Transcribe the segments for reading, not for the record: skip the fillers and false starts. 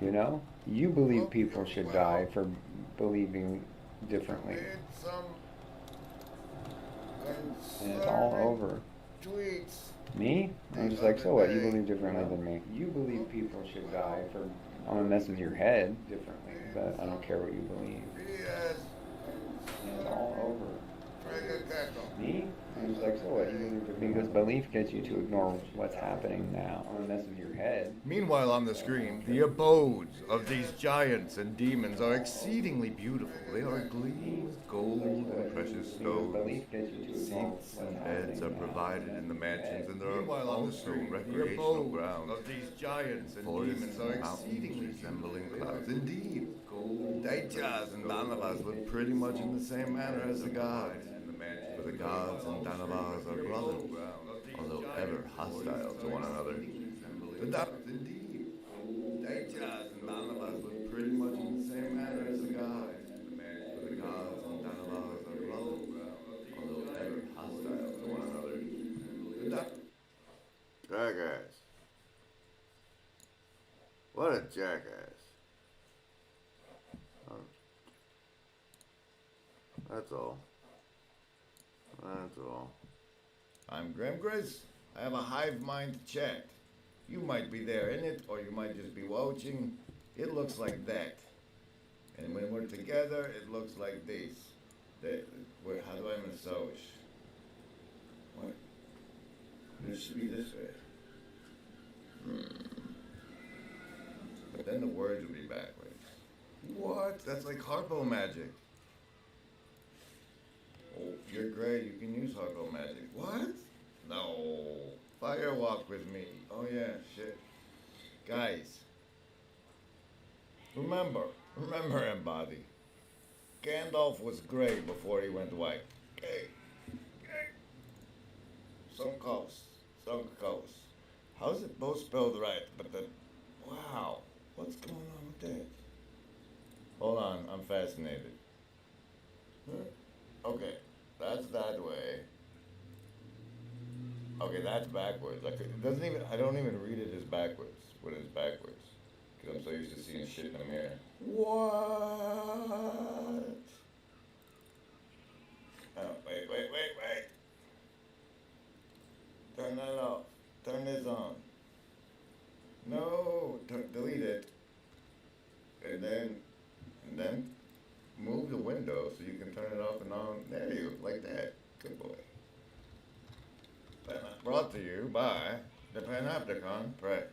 You know, you believe people should die for believing differently, and it's all concerning over. tweets Me? I'm the just like, other so what? You day. believe differently than me. You believe people should die for. I'm gonna mess with your head differently, In but I don't some care what you believe, BS and it's all concerning over. Pregacato Me? I'm just the like, so other what? You day. believe differently because belief gets you to ignore what's happening now. I'm gonna mess with your head, Meanwhile, on the but I screen, don't care the what you believe. abodes of these giants and demons are exceedingly beautiful. They are Me? gleaming with I'm just like, gold so and what? You precious because stones. belief gets you to ignore Seats what's and beds happening are now. I'm gonna provided mess in the with your head. mansions, and there are also recreational grounds, Of these giants and forests demons are and mountains exceedingly resembling beautiful. They are clouds. gleaming Indeed, with gold and Daityas precious and stones. Danavas Belief live gets you pretty to much in ignore the same the manner as beds the are gods, provided in the for mansions. the And there are gods and also Danavas are brothers, recreational grounds. Of these although ever giants and hostile demons to are one another. exceedingly resembling The clouds. Indeed, gold and Daityas precious and stones. Danavas Belief live gets pretty you to much in ignore the the same manner as beds the are gods, provided in the for mansions. the And there are gods and also Danavas are recreational brothers, grounds. Of these although ever giants and hostile demons to are one another. exceedingly resembling The clouds. Jackass. What a jackass. Um, That's all. That's all. I'm Graham Gris. I have a hive mind chat. You might be there in it, or you might just be watching. It looks like that. And when we're together, it looks like this. How do I massage? What? It should be this way. But then the words would be backwards. What? That's like Harpo magic. Oh, you're great. You can use Harpo magic. What? No. Firewalk with me. Oh yeah, shit. Guys, remember, remember, Embody. Gandalf was gray before he went white. Okay, okay. Suncoast, Suncoast. How's it both spelled right? But the, wow, what's going on with that? Hold on, I'm fascinated. Huh? Okay, that's that way. Okay, that's backwards. It doesn't even. I don't even read it as backwards when it's backwards, because I'm so used to seeing shit in the mirror. What? Oh, wait. Turn that off. Turn this on. No, delete it. And then move the window so you can turn it off and on. There you, like that. Good boy. Brought to you by the Panopticon Press.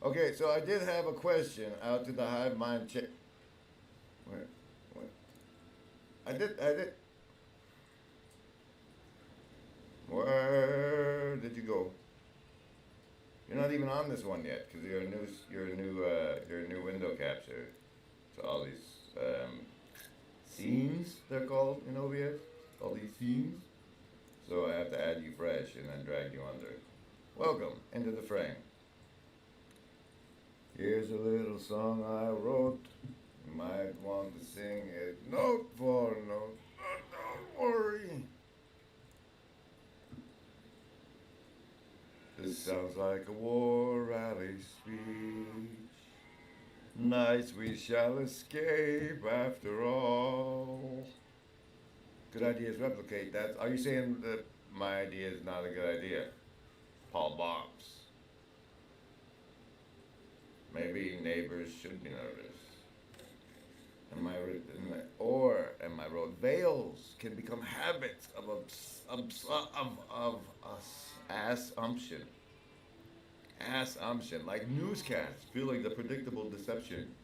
Okay, so I did have a question out to the Hive Mind chick. Wait, what? I did. Where did you go? You're not even on this one yet because you're a new window capture. So all these scenes they're called in OBS. All these scenes. So I have to add you fresh and then drag you under. Welcome into the frame. Here's a little song I wrote. You might want to sing it note for note. But don't worry. This sounds like a war rally speech. Nice, we shall escape after all. Good ideas replicate that. Are you saying that my idea is not a good idea? Paul Bombs. Maybe neighbors should be nervous. Am I wrote veils can become habits of assumption. Assumption, like newscasts, feeling the predictable deception.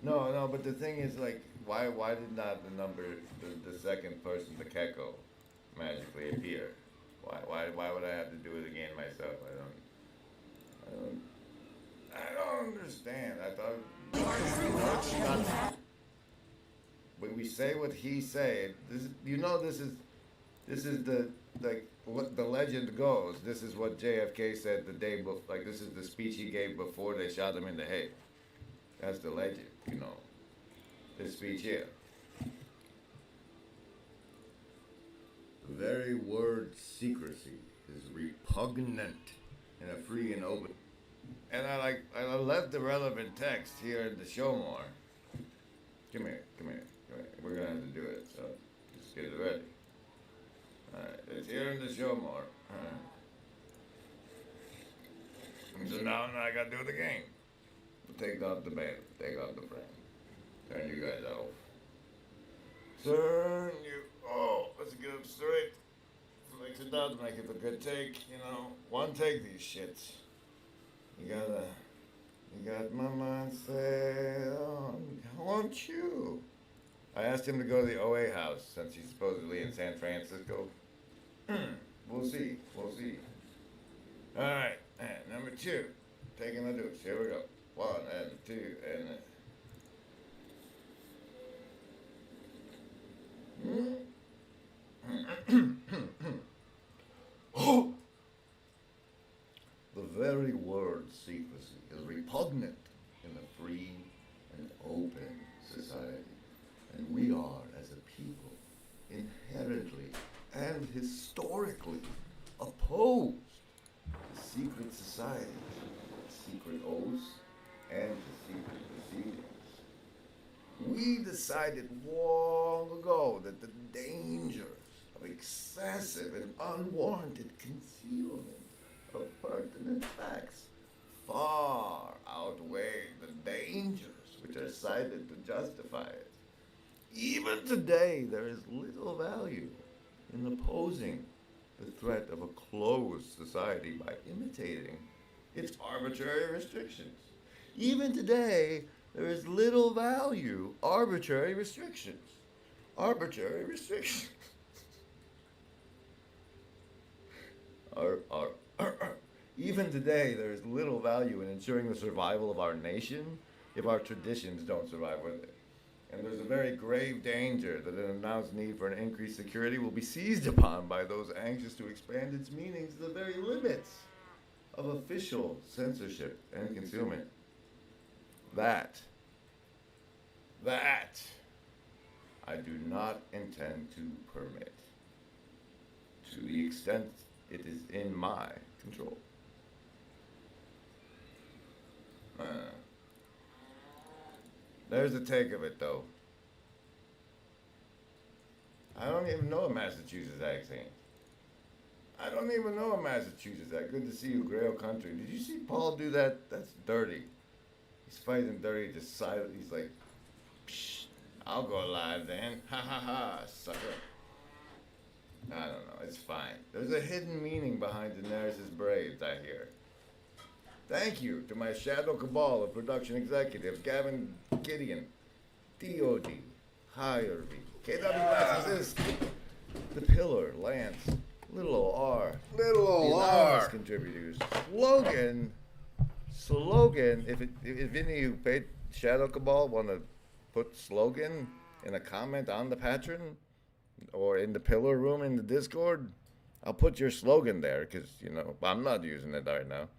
No, but the thing is, like, why did not the second person, the Keko, magically appear? Why would I have to do it again myself? I don't understand. I thought when we say what he said, this is the like what the legend goes. This is what JFK said the day before. Like this is the speech he gave before they shot him in the head. That's the legend, you know. This speech here. The very word secrecy is repugnant in a free and open. And I left the relevant text here in the show more. Come here. We're gonna have to do it, so just get it ready. Alright, it's here in the show more. So now I gotta do the game. Take off the band, take off the frame. Turn you guys off. Turn you. Oh, let's get up straight. Flex it out, make it a good take. One take these shits. You got my mind set on, won't you? I asked him to go to the OA house since he's supposedly in San Francisco. We'll see. Alright, and number 2. Taking the deuce. Here we go. 1 and 2 and oh! The very word secrecy is repugnant in a free and open society. And we are, as a people, inherently and historically opposed to secret societies, secret oaths, and to secret proceedings. We decided long ago that the dangers of excessive and unwarranted concealment of pertinent facts far outweigh the dangers which are cited to justify it. Even today, there is little value in opposing the threat of a closed society by imitating its arbitrary restrictions. Even today, there is little value, arbitrary restrictions. Even today, there is little value in ensuring the survival of our nation if our traditions don't survive with it. And there's a very grave danger that an announced need for an increased security will be seized upon by those anxious to expand its meanings to the very limits of official censorship and concealment. That I do not intend to permit, to the extent it is in my control. There's the take of it, though. I don't even know a Massachusetts accent. Good to see you, Grail Country. Did you see Paul do that? That's dirty. He's fighting dirty, just silent. He's like, psh, I'll go live then. Ha ha ha, sucker. I don't know, it's fine. There's a hidden meaning behind Daenerys' braids, I hear. Thank you to my Shadow Cabal of production executives, Gavin Gideon, DOD, Hireby, KW Bassist, The Pillar, Lance, Little O.R., the anonymous contributors, Slogan, if any of you paid Shadow Cabal want to put slogan in a comment on the Patreon or in the Pillar room in the Discord, I'll put your slogan there because, I'm not using it right now.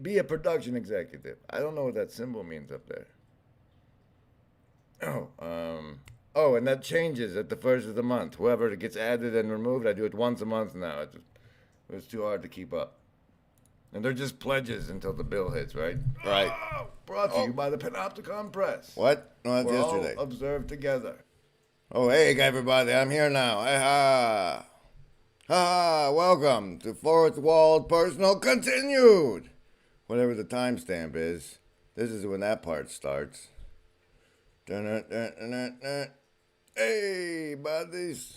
Be a production executive. I don't know what that symbol means up there. And that changes at the first of the month. Whoever gets added and removed, I do it once a month now. It was too hard to keep up. And they're just pledges until the bill hits, right? Right. Brought to you by the Panopticon Press. What? No, that's We're yesterday. all observed together. Oh, hey, everybody. I'm here now. Hey, ha. Ha, welcome to Fourth Walled Personal Continued. Whatever the timestamp is, this is when that part starts. Hey, buddies.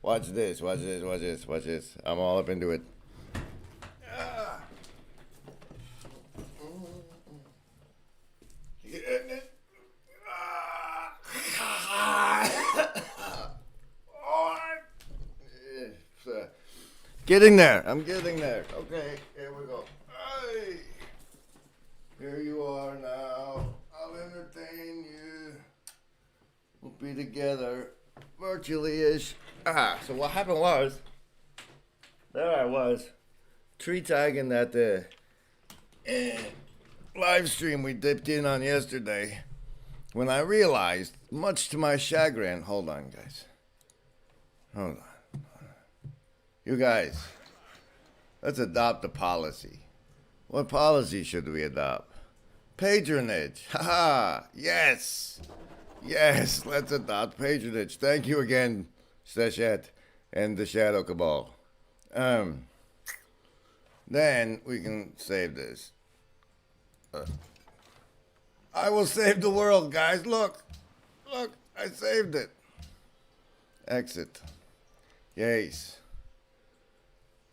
Watch this. I'm all up into it. Getting it? Getting there. I'm getting there. Okay, here we go. Hey, here you are now. I'll entertain you. We'll be together virtually-ish. So what happened was, there I was, tree tagging that live stream we dipped in on yesterday, when I realized, much to my chagrin, hold on, guys. Hold on. You guys, let's adopt a policy. What policy should we adopt? Patronage. Haha. Yes. Yes. Let's adopt patronage. Thank you again, Seshet and the Shadow Cabal. Then we can save this. I will save the world, guys. Look. Look. I saved it. Exit. Yes.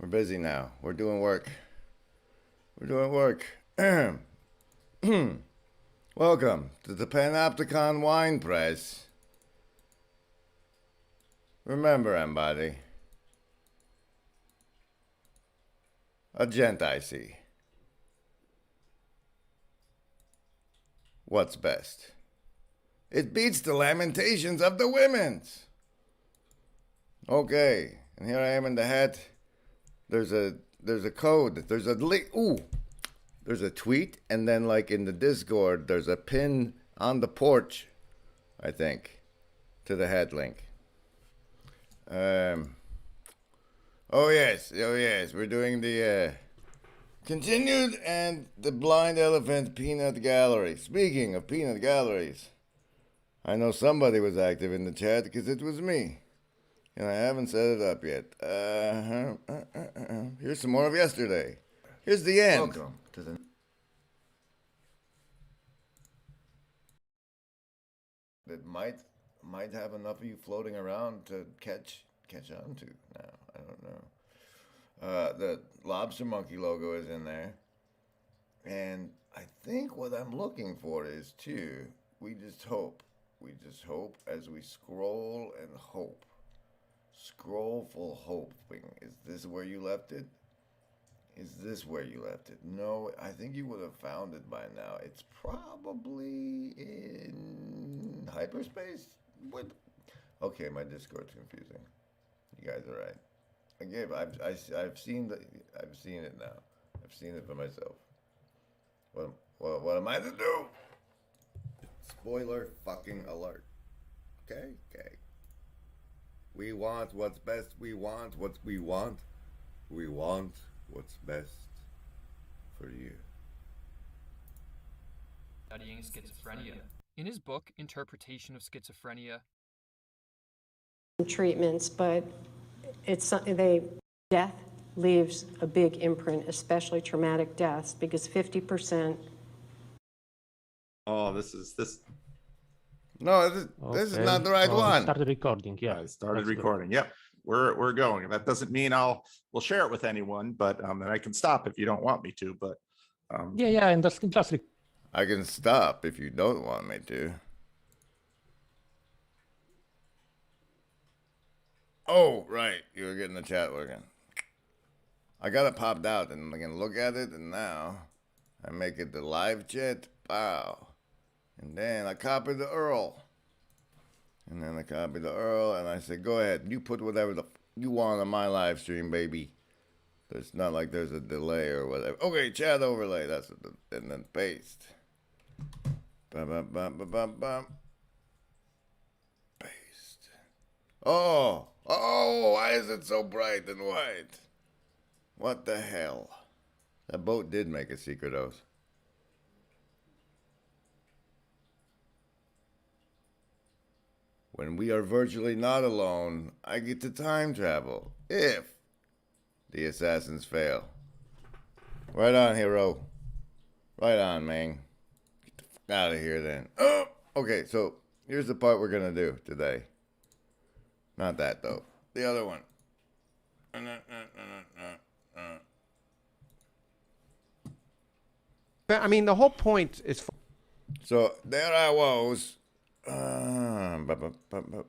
We're busy now. We're doing work. We're doing work. Welcome to the Panopticon Wine Press. Remember, everybody. A gent I see. What's best? It beats the lamentations of the women's. Okay, and here I am in the hat. There's a code. There's a link. Ooh, there's a tweet, and then like in the Discord, there's a pin on the porch, I think, to the head link. Oh yes, we're doing the continued and the Blind Elephant Peanut Gallery. Speaking of peanut galleries, I know somebody was active in the chat because it was me. And I haven't set it up yet. Here's some more of yesterday. Here's the end. Welcome to the... That might have enough of you floating around to catch on to now. I don't know. The Lobster Monkey logo is in there. And I think what I'm looking for is, too, we just hope as we scroll and hope. Scrollful hoping. Is this where you left it? Is this where you left it? No, I think you would have found it by now. It's probably in hyperspace. What? Okay, my Discord's confusing. You guys are right. I've seen it now. I've seen it for myself. What am I to do? Spoiler fucking alert. Okay. We want what's best. We want what we want. We want what's best for you. Studying schizophrenia. In his book, Interpretation of Schizophrenia, treatments, but death leaves a big imprint, especially traumatic deaths, because 50%. Oh, this. No, this is not the right one. Started recording, yeah. I started recording. Yep, we're going. That doesn't mean we'll share it with anyone, but and I can stop if you don't want me to. But yeah, and just I can stop if you don't want me to. Oh, right. You were getting the chat working. I got it popped out and I can look at it, and now I make it the live chat. Wow. And then I copy the URL. And then I copy the URL and I say, go ahead. You put whatever you want on my live stream, baby. It's not like there's a delay or whatever. Okay, chat overlay. That's what and then paste. Bum. Paste. Oh, why is it so bright and white? What the hell? That boat did make a secret oath. When we are virtually not alone, I get to time travel. If the assassins fail. Right on, hero. Right on, man. Get the fuck out of here then. Oh! Okay, so here's the part we're gonna do today. Not that, though. The other one. I mean, the whole point is... So there I was.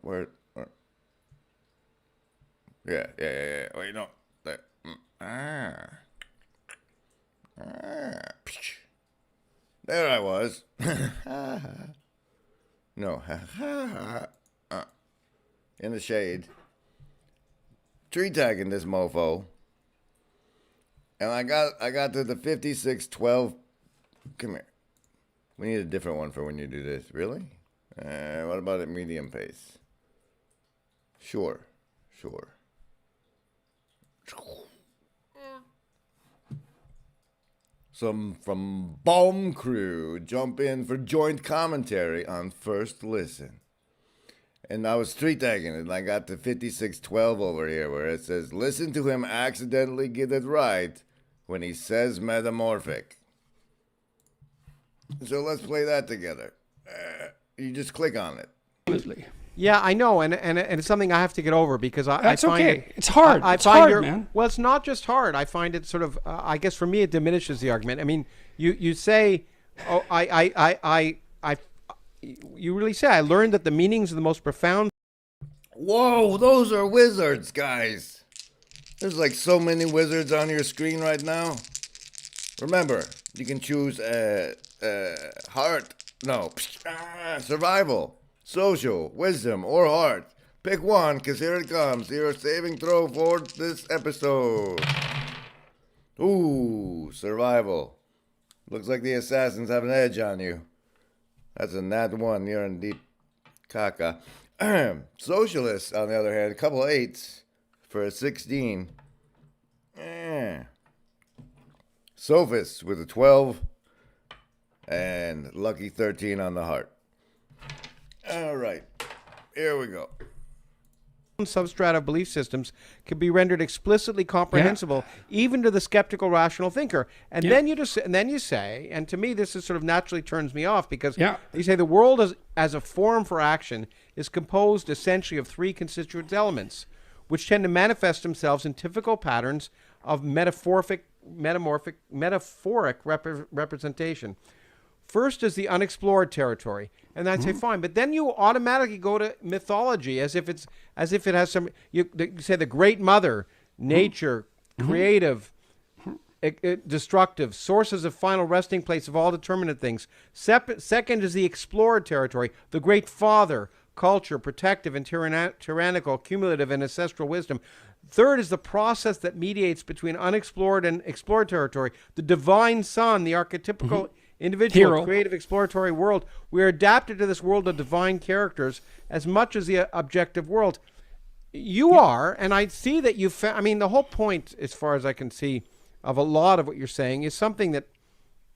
Where? Yeah. Wait, no. There. There I was. No. In the shade. Tree tagging this mofo. And I got to the 5612. Come here. We need a different one for when you do this. Really? What about at medium pace? Sure. some from Baum Crew jump in for joint commentary on First Listen. And I was street tagging it, and I got to 5612 over here where it says, listen to him accidentally get it right when he says metamorphic. So let's play that together. You just click on it. Yeah, I know, and it's something I have to get over because I That's find okay. It's hard. I It's find hard, your- man. Well, it's not just hard. I find it sort of. I guess for me, it diminishes the argument. I mean, you say, oh, you really say I learned that the meanings of the most profound. Whoa, those are wizards, guys. There's like so many wizards on your screen right now. Remember, you can choose survival, social, wisdom, or heart. Pick one, because here it comes. Your saving throw for this episode. Ooh, survival. Looks like the assassins have an edge on you. That's a nat 1. You're in deep caca. Socialists, on the other hand, a couple of 8s for a 16. Sophists with a 12. And lucky 13 on the heart. All right, here we go. Substrata of belief systems can be rendered explicitly comprehensible even to the skeptical rational thinker. And then you say, and to me this is sort of naturally turns me off because you say the world as a form for action is composed essentially of 3 constituent elements, which tend to manifest themselves in typical patterns of metamorphic representation. First is the unexplored territory, and I'd say fine, but then you automatically go to mythology as if it has some. You say the Great Mother, nature, creative, destructive, sources of final resting place of all determinate things. Second is the explored territory, the Great Father, culture, protective and tyrannical, cumulative and ancestral wisdom. Third is the process that mediates between unexplored and explored territory, the divine son, the archetypical individual, Hero. creative, exploratory world. We are adapted to this world of divine characters as much as the objective world. You are, and I see that you. I mean, the whole point, as far as I can see, of a lot of what you're saying is something that,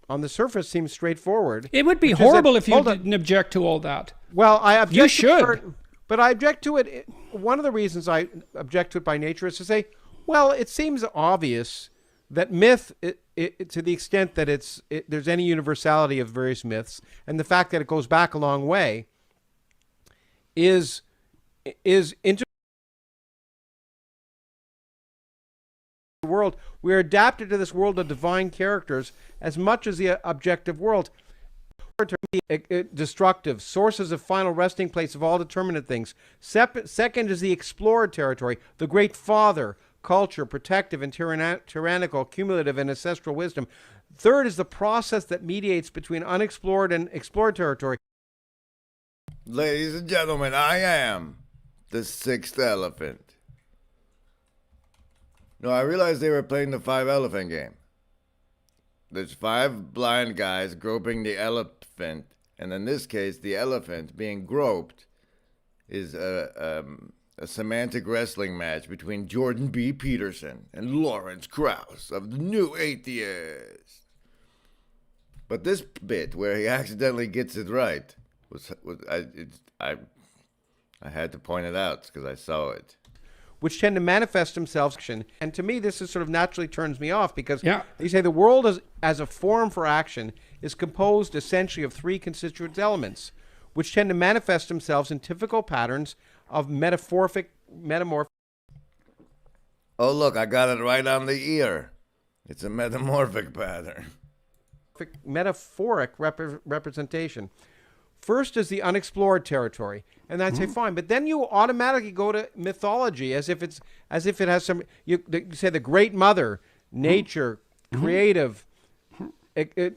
on the surface, seems straightforward. It would be horrible if you didn't object to all that. Well, I object. You should. But I object to it. One of the reasons I object to it by nature is to say, well, it seems obvious that myth, to the extent that there's any universality of various myths, and the fact that it goes back a long way, is into the world. We're adapted to this world of divine characters as much as the objective world. Destructive, sources of final resting place of all determinate things. Second is the explored territory, the Great Father, culture, protective and tyrannical, cumulative and ancestral wisdom. Third is the process that mediates between unexplored and explored territory. Ladies and gentlemen, I am the 6th elephant. No, I realized they were playing the 5 elephant game. There's 5 blind guys groping the elephant, and in this case, the elephant being groped is a semantic wrestling match between Jordan B. Peterson and Lawrence Krauss of the New Atheist. But this bit where he accidentally gets it right I had to point it out because I saw it. Which tend to manifest themselves. And to me, this is sort of naturally turns me off because you say the world as a form for action is composed essentially of 3 constituent elements, which tend to manifest themselves in typical patterns of metamorphic. Oh, look, I got it right on the ear. It's a metamorphic pattern. Metaphoric representation. First is the unexplored territory, and I'd say fine, but then you automatically go to mythology as if it has some. You say the Great Mother, nature, creative,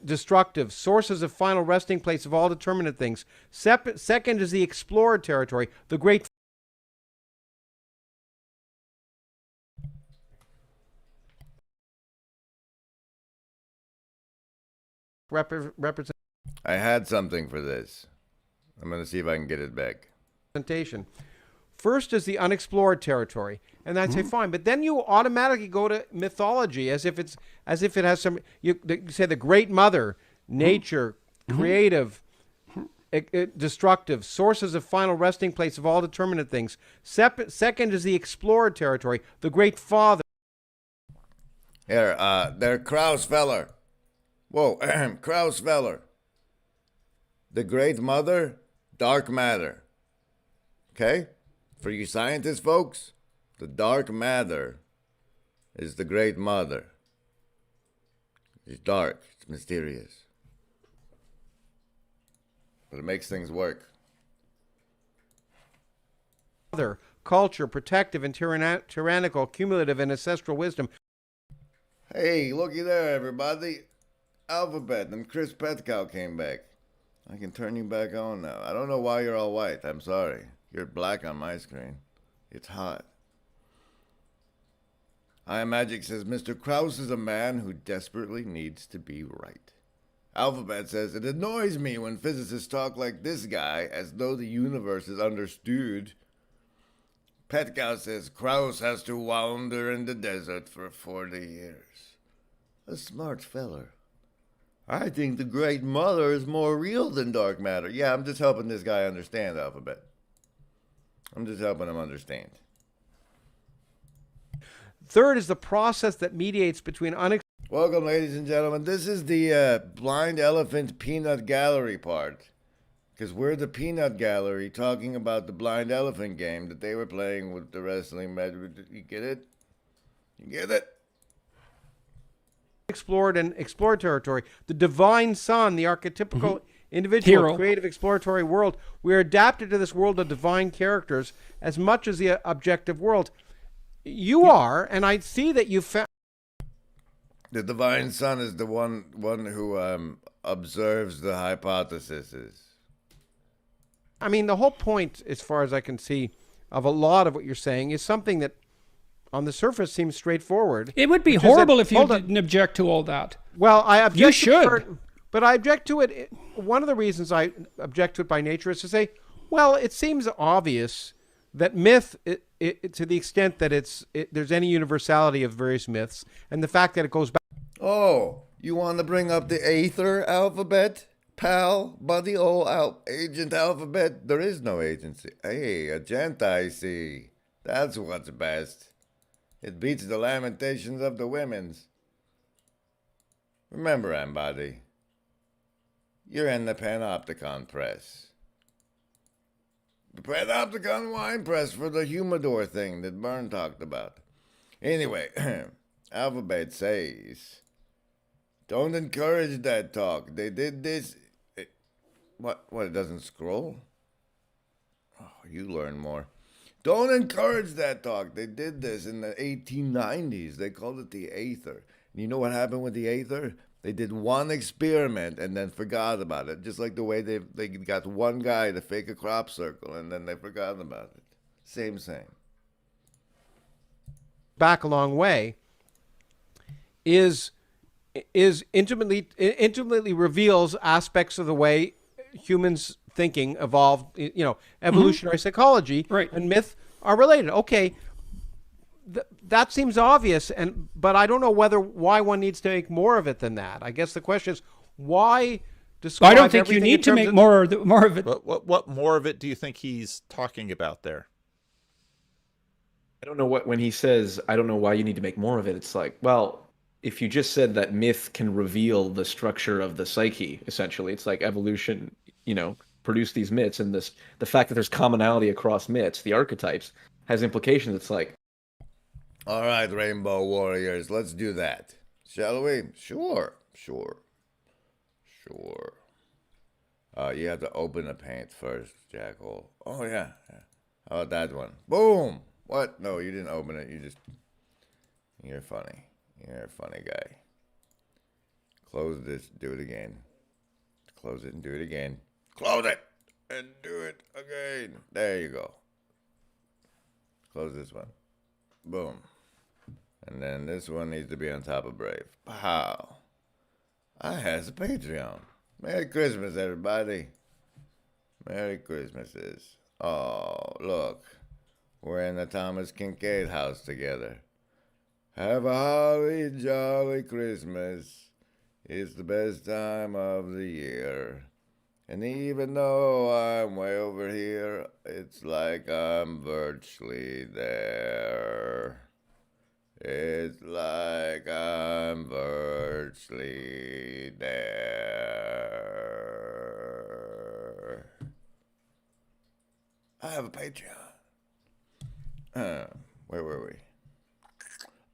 destructive, sources of final resting place of all determinate things. Second is the explored territory, the Great I had something for this. I'm going to see if I can get it back. representation. First is the unexplored territory, and I'd say fine, but then you automatically go to mythology as if it has some. You say the Great Mother, nature, creative, destructive, sources of final resting place of all determinate things. Second is the explored territory, the Great Father. Here, there, Krausfeller. Whoa, Krausfeller. The Great Mother, dark matter. Okay? For you scientists, folks, the dark matter is the Great Mother. It's dark, it's mysterious. But it makes things work. Culture, protective and tyrannical, cumulative and ancestral wisdom. Hey, looky there, everybody. Alphabet and Chris Petkow came back. I can turn you back on now. I don't know why you're all white. I'm sorry. You're black on my screen. It's hot. iMagic says Mr. Krause is a man who desperately needs to be right. Alphabet says it annoys me when physicists talk like this guy as though the universe is understood. Petkow says Krause has to wander in the desert for 40 years. A smart feller. I think the Great Mother is more real than dark matter. Yeah, I'm just helping this guy understand, Alphabet. I'm just helping him understand. Third is the process that mediates between Welcome, ladies and gentlemen. This is the Blind Elephant Peanut Gallery part. Because we're the Peanut Gallery talking about the Blind Elephant game that they were playing with the wrestling match. You get it? You get it? explored and explored territory. The divine son, the archetypical individual, Hero. creative, exploratory world. We are adapted to this world of divine characters as much as the objective world. You are, and I see that you found. The divine son is the one who observes the hypotheses. I mean, the whole point, as far as I can see, of a lot of what you're saying is something that on the surface seems straightforward. It would be which is that- horrible if you hold on. didn't object to all that. Well, I object You to should. certain- but I object to it. One of the reasons I object to it by nature is to say, well, it seems obvious that myth, to the extent that there's any universality of various myths, and the fact that it goes back. Oh, you want to bring up the Aether alphabet? Pal, buddy, Agent Alphabet? There is no agency. Hey, agent, I see. That's what's best. It beats the lamentations of the women's. Remember, Ambody, you're in the Panopticon press. The Panopticon wine press for the humidor thing that Byrne talked about. Anyway, Alphabet says, don't encourage that talk. They did this. What, it doesn't scroll? Oh, you learn more. Don't encourage that talk. They did this in the 1890s. They called it the Aether. And you know what happened with the Aether? They did one experiment and then forgot about it. Just like the way they got one guy to fake a crop circle and then they forgot about it. Same. Back a long way is intimately reveals aspects of the way humans thinking evolved, evolutionary psychology Right. and myth are related. Okay, that seems obvious, but I don't know why one needs to make more of it than that. I guess the question is why describe I don't think you everything in need to terms make of- more of it. What more of it do you think he's talking about there? I don't know when he says, I don't know why you need to make more of it. It's like, well, if you just said that myth can reveal the structure of the psyche, essentially, it's like evolution, produced these myths, and the fact that there's commonality across myths, the archetypes, has implications. It's like, All right, Rainbow Warriors, let's do that. Shall we? Sure. You have to open the paint first, Jackhole. Oh, yeah. How about that one? Boom! What? No, you didn't open it. You're funny. You're a funny guy. Close this. Do it again. Close it and do it again. Close it and do it again. There you go. Close this one. Boom. And then this one needs to be on top of Brave. Pow. I has a Patreon. Merry Christmas, everybody. Merry Christmases. Oh, look. We're in the Thomas Kincaid house together. Have a holly jolly Christmas. It's the best time of the year. And even though I'm way over here, it's like I'm virtually there. It's like I'm virtually there. I have a Patreon. Where were we?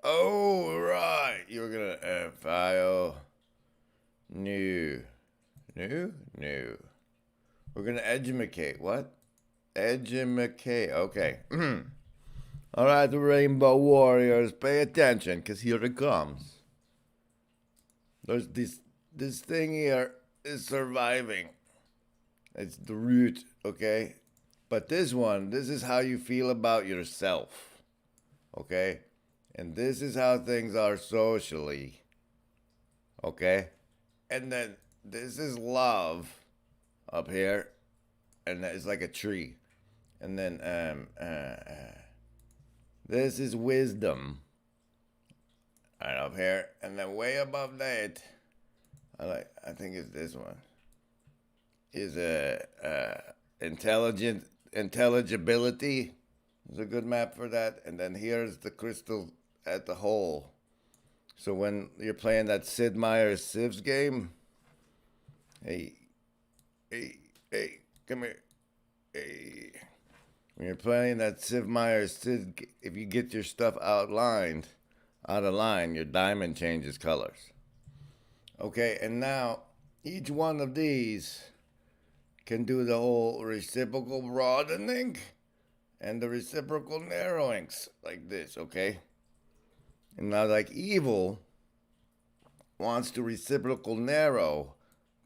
Oh, right. You were gonna file new. We're gonna edumacate. What? Edumacate. Okay. All right, the Rainbow Warriors, pay attention, because here it comes. There's this thing here is surviving. It's the root, okay? But this is how you feel about yourself, okay? And this is how things are socially, okay? And then this is love up here, and it's like a tree. And then this is wisdom right up here, and then way above that, I think it's this one, is intelligibility is a good map for that. And then here's the crystal at the hole. So when you're playing that Sid Meier's Civs game, hey, come here. Hey. When you're playing that Sid Meier's Sid, if you get your stuff out of line, your diamond changes colors. Okay, and now each one of these can do the whole reciprocal broadening and the reciprocal narrowings like this, okay? And now, like, evil wants to reciprocal narrow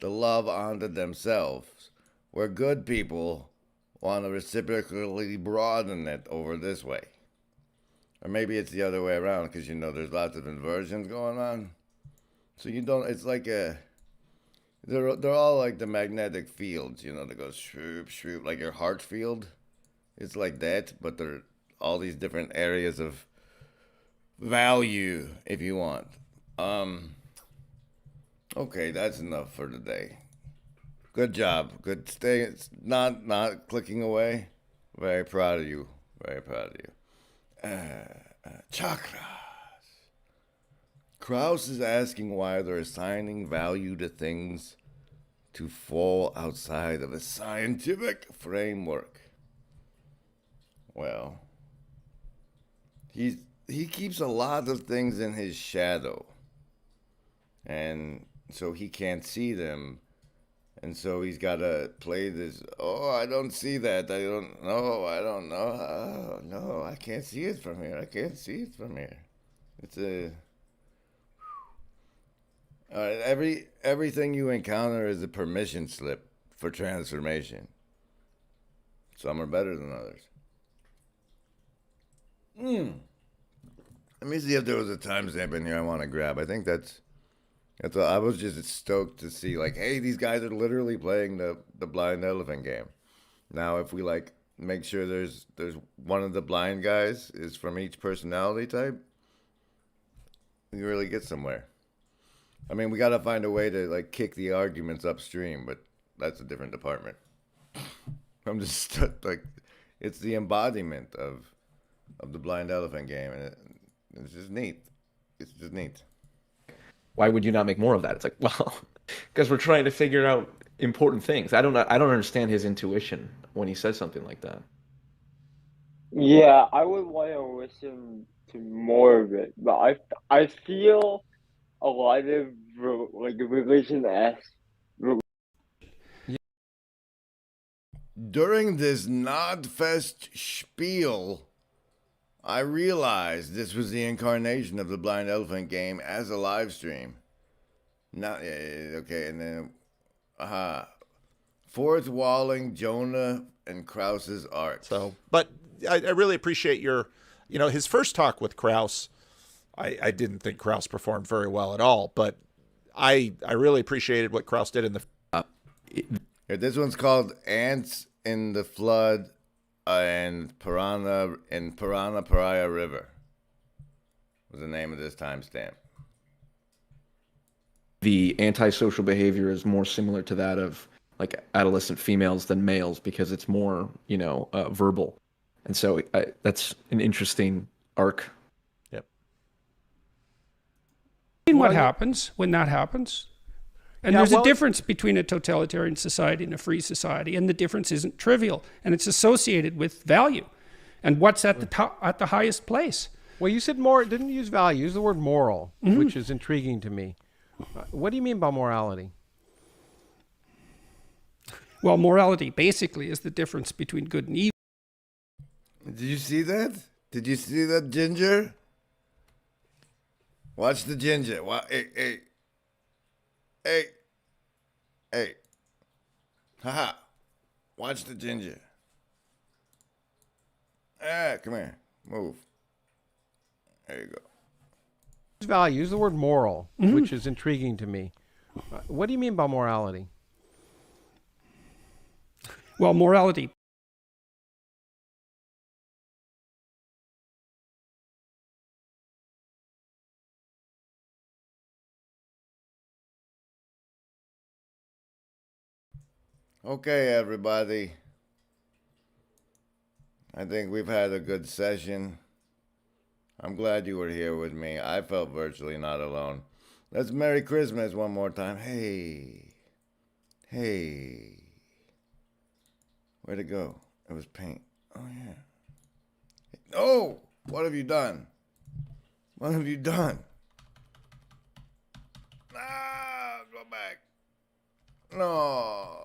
the love onto themselves, where good people want to reciprocally broaden it over this way. Or maybe it's the other way around, because, there's lots of inversions going on. So it's like they're all like the magnetic fields, that goes shroop, shroop, like your heart field. It's like that, but there are all these different areas of value, if you want. Okay, that's enough for today. Good job. Good stay. Not clicking away. Very proud of you. Very proud of you. Chakras. Krauss is asking why they're assigning value to things to fall outside of a scientific framework. Well, he keeps a lot of things in his shadow, and so he can't see them. And so he's got to play this, I don't see that. I don't know. Oh, no, I can't see it from here. It's all right, everything you encounter is a permission slip for transformation. Some are better than others. Let me see if there was a timestamp in here I want to grab. I think that's I was just stoked to see, like, hey, these guys are literally playing the blind elephant game. Now, if we make sure there's one of the blind guys is from each personality type, we really get somewhere. I mean, we got to find a way to kick the arguments upstream, but that's a different department. I'm just it's the embodiment of the blind elephant game, and it's just neat. It's just neat. Why would you not make more of that? It's like, well, because we're trying to figure out important things. I don't understand his intuition when he says something like that. Yeah, I would want to listen to more of it, but I feel a lot of religion-esque. During this Nodfest spiel, I realized this was the incarnation of the blind elephant game as a live stream. Okay, and then fourth walling Jonah and Krauss's art. So, but I really appreciate his first talk with Krauss. I didn't think Krauss performed very well at all, but I really appreciated what Krauss did in the. This one's called Ants in the Flood and Piranha Pariah River was the name of this timestamp. The antisocial behavior is more similar to that of like adolescent females than males because it's more, verbal. And so that's an interesting arc. Yep. What happens when that happens? And there's a difference between a totalitarian society and a free society, and the difference isn't trivial, and it's associated with value, and what's at the top, at the highest place. Well, you said more. Didn't use value. Use the word moral, which is intriguing to me. What do you mean by morality? Well, morality basically is the difference between good and evil. Did you see that? Did you see that, Ginger? Watch the Ginger. Hey. Haha. Watch the Ginger. Come here. Move. There you go. Value. Use the word moral, which is intriguing to me. What do you mean by morality? Well, morality. Okay, everybody. I think we've had a good session. I'm glad you were here with me. I felt virtually not alone. Let's Merry Christmas one more time. Hey. Where'd it go? It was paint. Oh, yeah. No! What have you done? What have you done? Ah, go back. No.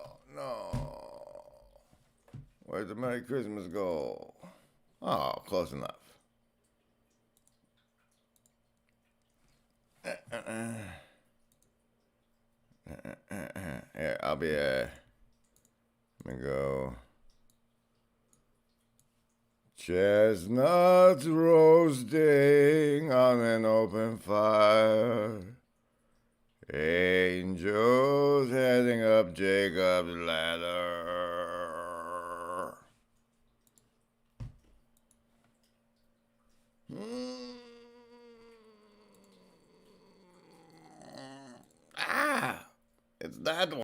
Where'd the Merry Christmas go? Oh, close enough. Here, I'll be let me go. Chestnuts roasting on an open fire. Angels heading up Jacob's ladder. It's that one.